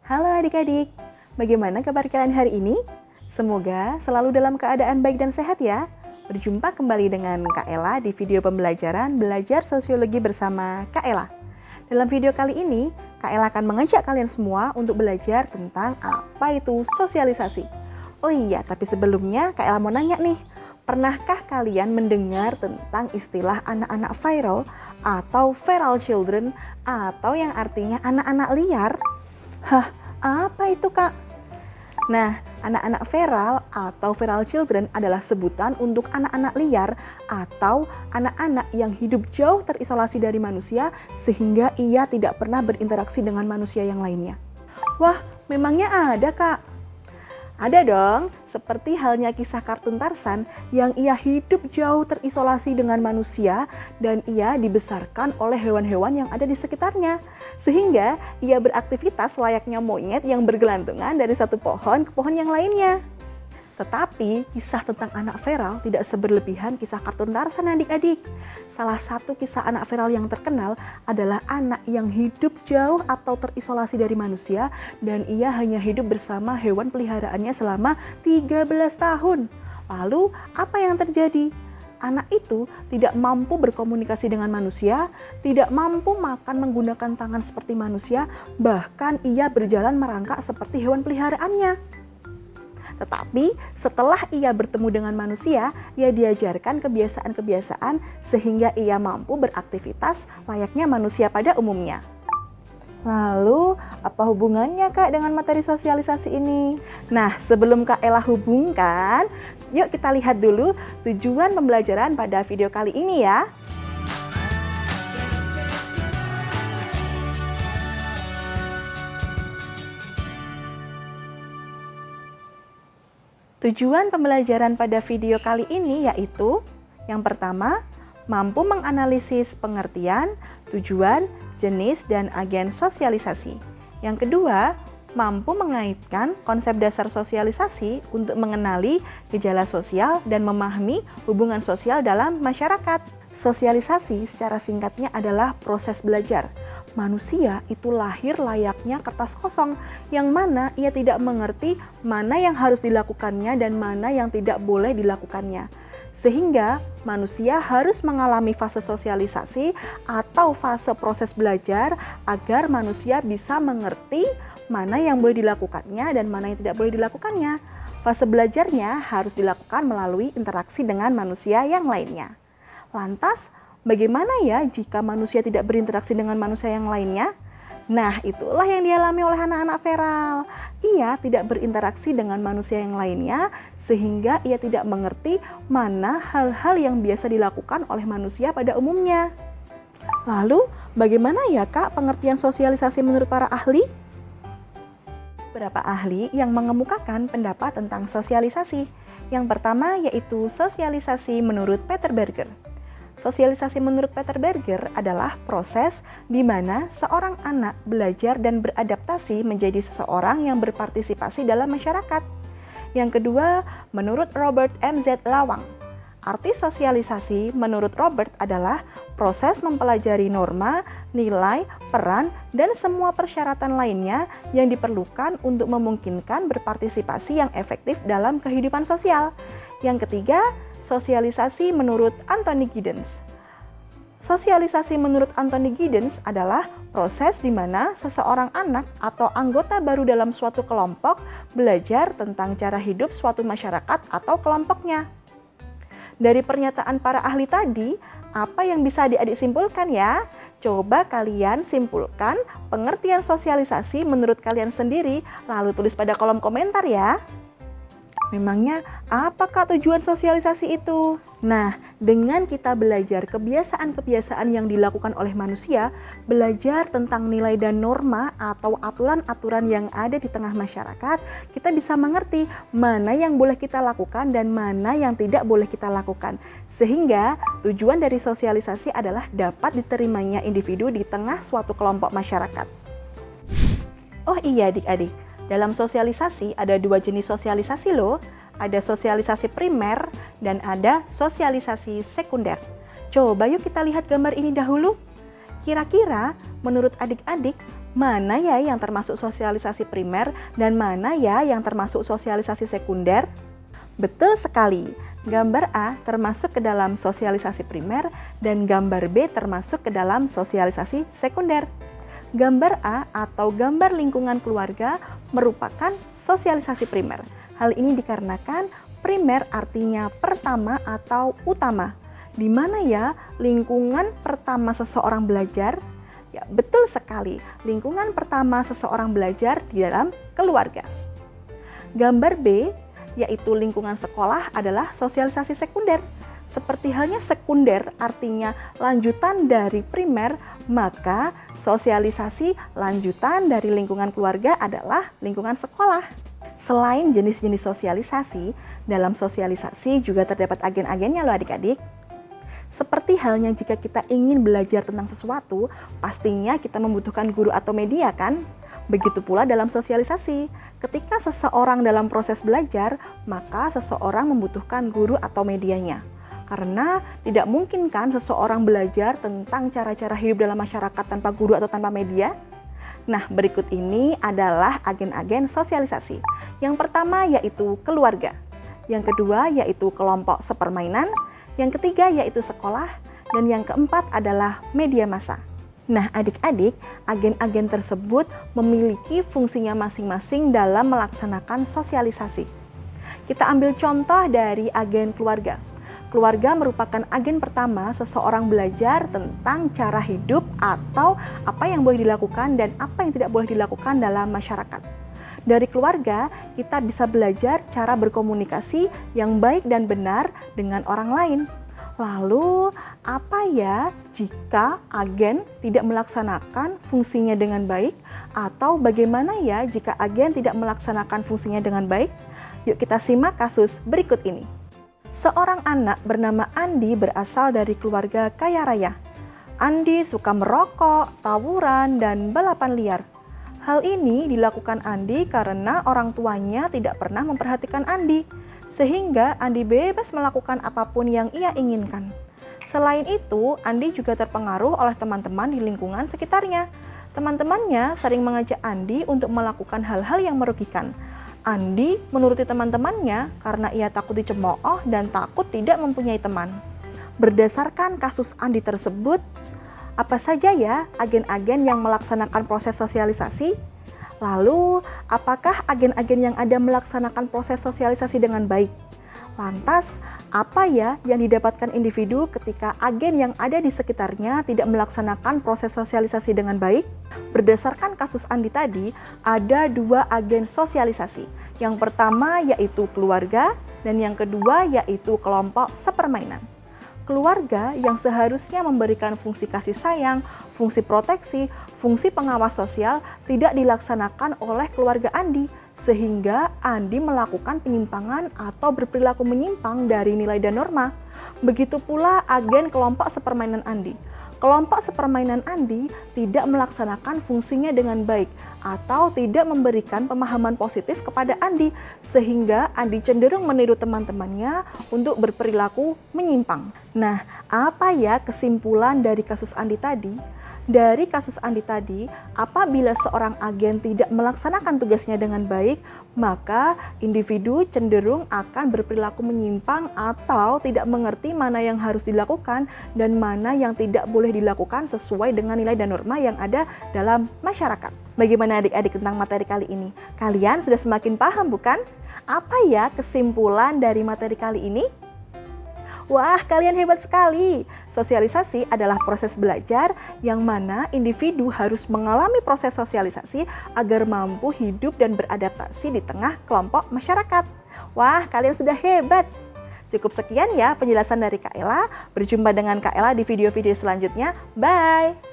Halo adik-adik, bagaimana kabar kalian hari ini? Semoga selalu dalam keadaan baik dan sehat ya. Berjumpa kembali dengan Kak Ella di video pembelajaran Belajar Sosiologi bersama Kak Ella. Dalam video kali ini, Kak Ella akan mengajak kalian semua untuk belajar tentang apa itu sosialisasi. Oh iya, tapi sebelumnya Kak Ella mau nanya nih, pernahkah kalian mendengar tentang istilah anak-anak viral atau feral children atau yang artinya anak-anak liar? Hah, apa itu Kak? Nah, anak-anak feral atau feral children adalah sebutan untuk anak-anak liar atau anak-anak yang hidup jauh terisolasi dari manusia sehingga ia tidak pernah berinteraksi dengan manusia yang lainnya. Wah, memangnya ada Kak? Ada dong, seperti halnya kisah kartun Tarzan yang ia hidup jauh terisolasi dengan manusia dan ia dibesarkan oleh hewan-hewan yang ada di sekitarnya. Sehingga ia beraktivitas layaknya monyet yang bergelantungan dari satu pohon ke pohon yang lainnya. Tetapi kisah tentang anak feral tidak seberlebihan kisah kartun Tarzan adik-adik. Salah satu kisah anak feral yang terkenal adalah anak yang hidup jauh atau terisolasi dari manusia dan ia hanya hidup bersama hewan peliharaannya selama 13 tahun. Lalu apa yang terjadi? Anak itu tidak mampu berkomunikasi dengan manusia, tidak mampu makan menggunakan tangan seperti manusia, bahkan ia berjalan merangkak seperti hewan peliharaannya. Tetapi setelah ia bertemu dengan manusia, ia diajarkan kebiasaan-kebiasaan sehingga ia mampu beraktivitas layaknya manusia pada umumnya. Lalu, apa hubungannya Kak dengan materi sosialisasi ini? Nah, sebelum Kak Ella hubungkan, yuk kita lihat dulu tujuan pembelajaran pada video kali ini ya. Tujuan pembelajaran pada video kali ini yaitu yang pertama, mampu menganalisis pengertian, tujuan, jenis, dan agen sosialisasi. Yang kedua, mampu mengaitkan konsep dasar sosialisasi untuk mengenali gejala sosial dan memahami hubungan sosial dalam masyarakat. Sosialisasi secara singkatnya adalah proses belajar. Manusia itu lahir layaknya kertas kosong, yang mana ia tidak mengerti mana yang harus dilakukannya dan mana yang tidak boleh dilakukannya. Sehingga manusia harus mengalami fase sosialisasi atau fase proses belajar agar manusia bisa mengerti mana yang boleh dilakukannya dan mana yang tidak boleh dilakukannya. Fase belajarnya harus dilakukan melalui interaksi dengan manusia yang lainnya. Lantas, bagaimana ya jika manusia tidak berinteraksi dengan manusia yang lainnya? Nah, itulah yang dialami oleh anak-anak feral. Ia tidak berinteraksi dengan manusia yang lainnya sehingga ia tidak mengerti mana hal-hal yang biasa dilakukan oleh manusia pada umumnya. Lalu, bagaimana ya Kak pengertian sosialisasi menurut para ahli? Beberapa ahli yang mengemukakan pendapat tentang sosialisasi. Yang pertama yaitu sosialisasi menurut Peter Berger. Sosialisasi menurut Peter Berger adalah proses di mana seorang anak belajar dan beradaptasi menjadi seseorang yang berpartisipasi dalam masyarakat. Yang kedua, menurut Robert M.Z. Lawang. Arti sosialisasi menurut Robert adalah proses mempelajari norma, nilai, peran, dan semua persyaratan lainnya yang diperlukan untuk memungkinkan berpartisipasi yang efektif dalam kehidupan sosial. Yang ketiga, sosialisasi menurut Anthony Giddens. Sosialisasi menurut Anthony Giddens adalah proses di mana seseorang anak atau anggota baru dalam suatu kelompok belajar tentang cara hidup suatu masyarakat atau kelompoknya. Dari pernyataan para ahli tadi, apa yang bisa adik-adik simpulkan ya? Coba kalian simpulkan pengertian sosialisasi menurut kalian sendiri, lalu tulis pada kolom komentar ya. Memangnya apakah tujuan sosialisasi itu? Nah, dengan kita belajar kebiasaan-kebiasaan yang dilakukan oleh manusia, belajar tentang nilai dan norma atau aturan-aturan yang ada di tengah masyarakat, kita bisa mengerti mana yang boleh kita lakukan dan mana yang tidak boleh kita lakukan. Sehingga tujuan dari sosialisasi adalah dapat diterimanya individu di tengah suatu kelompok masyarakat. Oh iya adik-adik, dalam sosialisasi ada dua jenis sosialisasi loh. Ada sosialisasi primer dan ada sosialisasi sekunder. Coba yuk kita lihat gambar ini dahulu. Kira-kira menurut adik-adik Mana ya yang termasuk sosialisasi primer dan mana ya yang termasuk sosialisasi sekunder? Betul sekali, gambar A termasuk ke dalam sosialisasi primer dan gambar B termasuk ke dalam sosialisasi sekunder. Gambar A atau gambar lingkungan keluarga merupakan sosialisasi primer. Hal ini dikarenakan primer artinya pertama atau utama. Di mana ya lingkungan pertama seseorang belajar? Ya, betul sekali, lingkungan pertama seseorang belajar di dalam keluarga. Gambar B, yaitu lingkungan sekolah adalah sosialisasi sekunder. Seperti halnya sekunder artinya lanjutan dari primer, maka sosialisasi lanjutan dari lingkungan keluarga adalah lingkungan sekolah. Selain jenis-jenis sosialisasi, dalam sosialisasi juga terdapat agen-agennya loh adik-adik. Seperti halnya jika kita ingin belajar tentang sesuatu, pastinya kita membutuhkan guru atau media kan? Begitu pula dalam sosialisasi. Ketika seseorang dalam proses belajar, maka seseorang membutuhkan guru atau medianya. Karena tidak mungkin kan seseorang belajar tentang cara-cara hidup dalam masyarakat tanpa guru atau tanpa media? Nah, berikut ini adalah agen-agen sosialisasi. Yang pertama yaitu keluarga. Yang kedua yaitu kelompok sepermainan. Yang ketiga yaitu sekolah, dan yang keempat adalah media massa. Nah adik-adik, agen-agen tersebut memiliki fungsinya masing-masing dalam melaksanakan sosialisasi. Kita ambil contoh dari agen keluarga. Keluarga merupakan agen pertama seseorang belajar tentang cara hidup atau apa yang boleh dilakukan dan apa yang tidak boleh dilakukan dalam masyarakat. Dari keluarga, kita bisa belajar cara berkomunikasi yang baik dan benar dengan orang lain. Lalu, apa ya jika agen tidak melaksanakan fungsinya dengan baik? Atau bagaimana ya jika agen tidak melaksanakan fungsinya dengan baik? Yuk kita simak kasus berikut ini. Seorang anak bernama Andi berasal dari keluarga kaya raya. Andi suka merokok, tawuran, dan balapan liar. Hal ini dilakukan Andi karena orang tuanya tidak pernah memperhatikan Andi, sehingga Andi bebas melakukan apapun yang ia inginkan. Selain itu, Andi juga terpengaruh oleh teman-teman di lingkungan sekitarnya. Teman-temannya sering mengajak Andi untuk melakukan hal-hal yang merugikan. Andi menuruti teman-temannya karena ia takut dicemooh dan takut tidak mempunyai teman. Berdasarkan kasus Andi tersebut, apa saja ya agen-agen yang melaksanakan proses sosialisasi? Lalu, apakah agen-agen yang ada melaksanakan proses sosialisasi dengan baik? Lantas, apa ya yang didapatkan individu ketika agen yang ada di sekitarnya tidak melaksanakan proses sosialisasi dengan baik? Berdasarkan kasus Andi tadi, ada dua agen sosialisasi. Yang pertama yaitu keluarga, dan yang kedua yaitu kelompok sepermainan. Keluarga yang seharusnya memberikan fungsi kasih sayang, fungsi proteksi, fungsi pengawas sosial tidak dilaksanakan oleh keluarga Andi, sehingga Andi melakukan penyimpangan atau berperilaku menyimpang dari nilai dan norma. Begitu pula agen kelompok sepermainan Andi. Kelompok sepermainan Andi tidak melaksanakan fungsinya dengan baik atau tidak memberikan pemahaman positif kepada Andi, sehingga Andi cenderung meniru teman-temannya untuk berperilaku menyimpang. Nah, apa ya kesimpulan dari kasus Andi tadi? Dari kasus Andi tadi, apabila seorang agen tidak melaksanakan tugasnya dengan baik, maka individu cenderung akan berperilaku menyimpang atau tidak mengerti mana yang harus dilakukan dan mana yang tidak boleh dilakukan sesuai dengan nilai dan norma yang ada dalam masyarakat. Bagaimana adik-adik tentang materi kali ini? Kalian sudah semakin paham bukan? Apa ya kesimpulan dari materi kali ini? Wah, kalian hebat sekali. Sosialisasi adalah proses belajar yang mana individu harus mengalami proses sosialisasi agar mampu hidup dan beradaptasi di tengah kelompok masyarakat. Wah, kalian sudah hebat. Cukup sekian ya penjelasan dari Kak Ella. Berjumpa dengan Kak Ella di video-video selanjutnya. Bye!